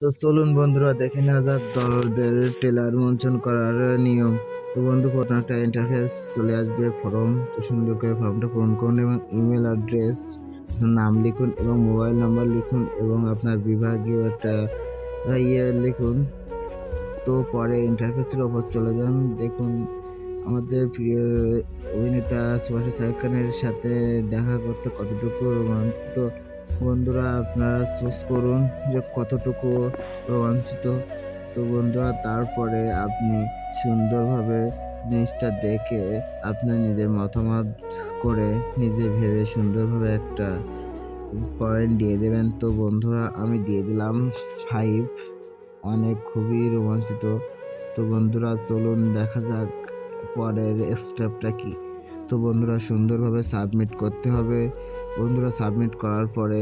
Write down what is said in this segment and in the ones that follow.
তো চলুন বন্ধুরা দেখে নেওয়া যাক দলদের টেলার মঞ্চন করার নিয়ম। তো বন্ধু প্রথমে একটা ইন্টারফেস চলে আসবে ফর্ম। তো সুন্দর করে ফর্মটা পূরণ করুন এবং ইমেল অ্যাড্রেস, নাম লিখুন এবং মোবাইল নাম্বার লিখুন এবং আপনার বিভাগীয় একটা লিখুন। তো পরে ইন্টারফেসের ওপর চলে যান। দেখুন আমাদের প্রিয় অভিনেতা সুভাষ খানের সাথে দেখা করতে কতটুকু রোমাঞ্চিত। বন্ধুরা আপনারা চুজ করুন যে কতটুকু রোমাঞ্চিত। তো বন্ধুরা তারপরে আপনি সুন্দরভাবে জিনিসটা দেখে আপনি নিজের মতামত করে নিজে ভেবে সুন্দরভাবে একটা পয়েন্ট দিয়ে দেবেন। তো বন্ধুরা আমি দিয়ে দিলাম 5। খুবই রোমাঞ্চিত। তো বন্ধুরা চলুন দেখা যাক পরের স্টেপটা কি। তো বন্ধুরা সুন্দরভাবে সাবমিট করতে হবে। বন্ধুরা সাবমিট করার পরে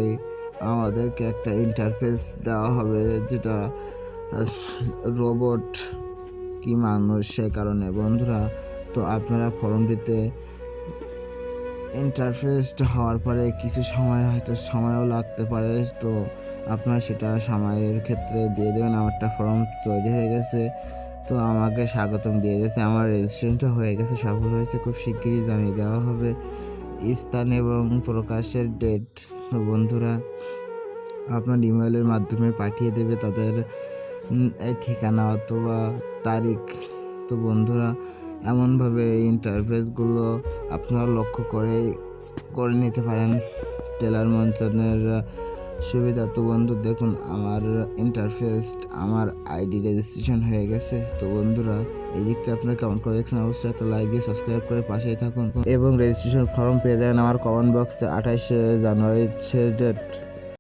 আমাদেরকে একটা ইন্টারফেস দেওয়া হবে, যেটা রোবট কি মানুষ সে কারণে। বন্ধুরা তো আপনারা ফর্মটিতে ইন্টারফেসড হওয়ার পরে কিছু সময় হয়তো সময়ও লাগতে পারে। তো আপনারা সেটা সময়ের ক্ষেত্রে দিয়ে দেবেন। আমারটা ফর্ম তৈরি হয়ে গেছে, তো আমাকে স্বাগতম দিয়ে দিয়েছে। আমার রেজিস্ট্রেশনটা হয়ে গেছে, সফল হয়েছে। খুব শিগগিরই জানিয়ে দেওয়া হবে স্থান এবং প্রকাশের ডেট। তো বন্ধুরা আপনার ইমেলের মাধ্যমে পাঠিয়ে দেবে তাদের এই ঠিকানা অথবা তারিখ। তো বন্ধুরা এমনভাবে ইন্টারফেসগুলো আপনারা লক্ষ্য করে নিতে পারেন টেলার মঞ্চনের সুবিধা। তো বন্ধু দেখুন আমার ইন্টারফেস, আমার আইডি রেজিস্ট্রেশন হয়ে গেছে। তো বন্ধুরা এই দিকটা আপনারা কেমন করে দেখছেন অবশ্যই একটা লাইক দিয়ে সাবস্ক্রাইব করে পাশেই থাকুন এবং রেজিস্ট্রেশন ফর্ম পেয়ে যাবেন আমার কমেন্ট বক্সে 28শে জানুয়ারি শেষ ডেট।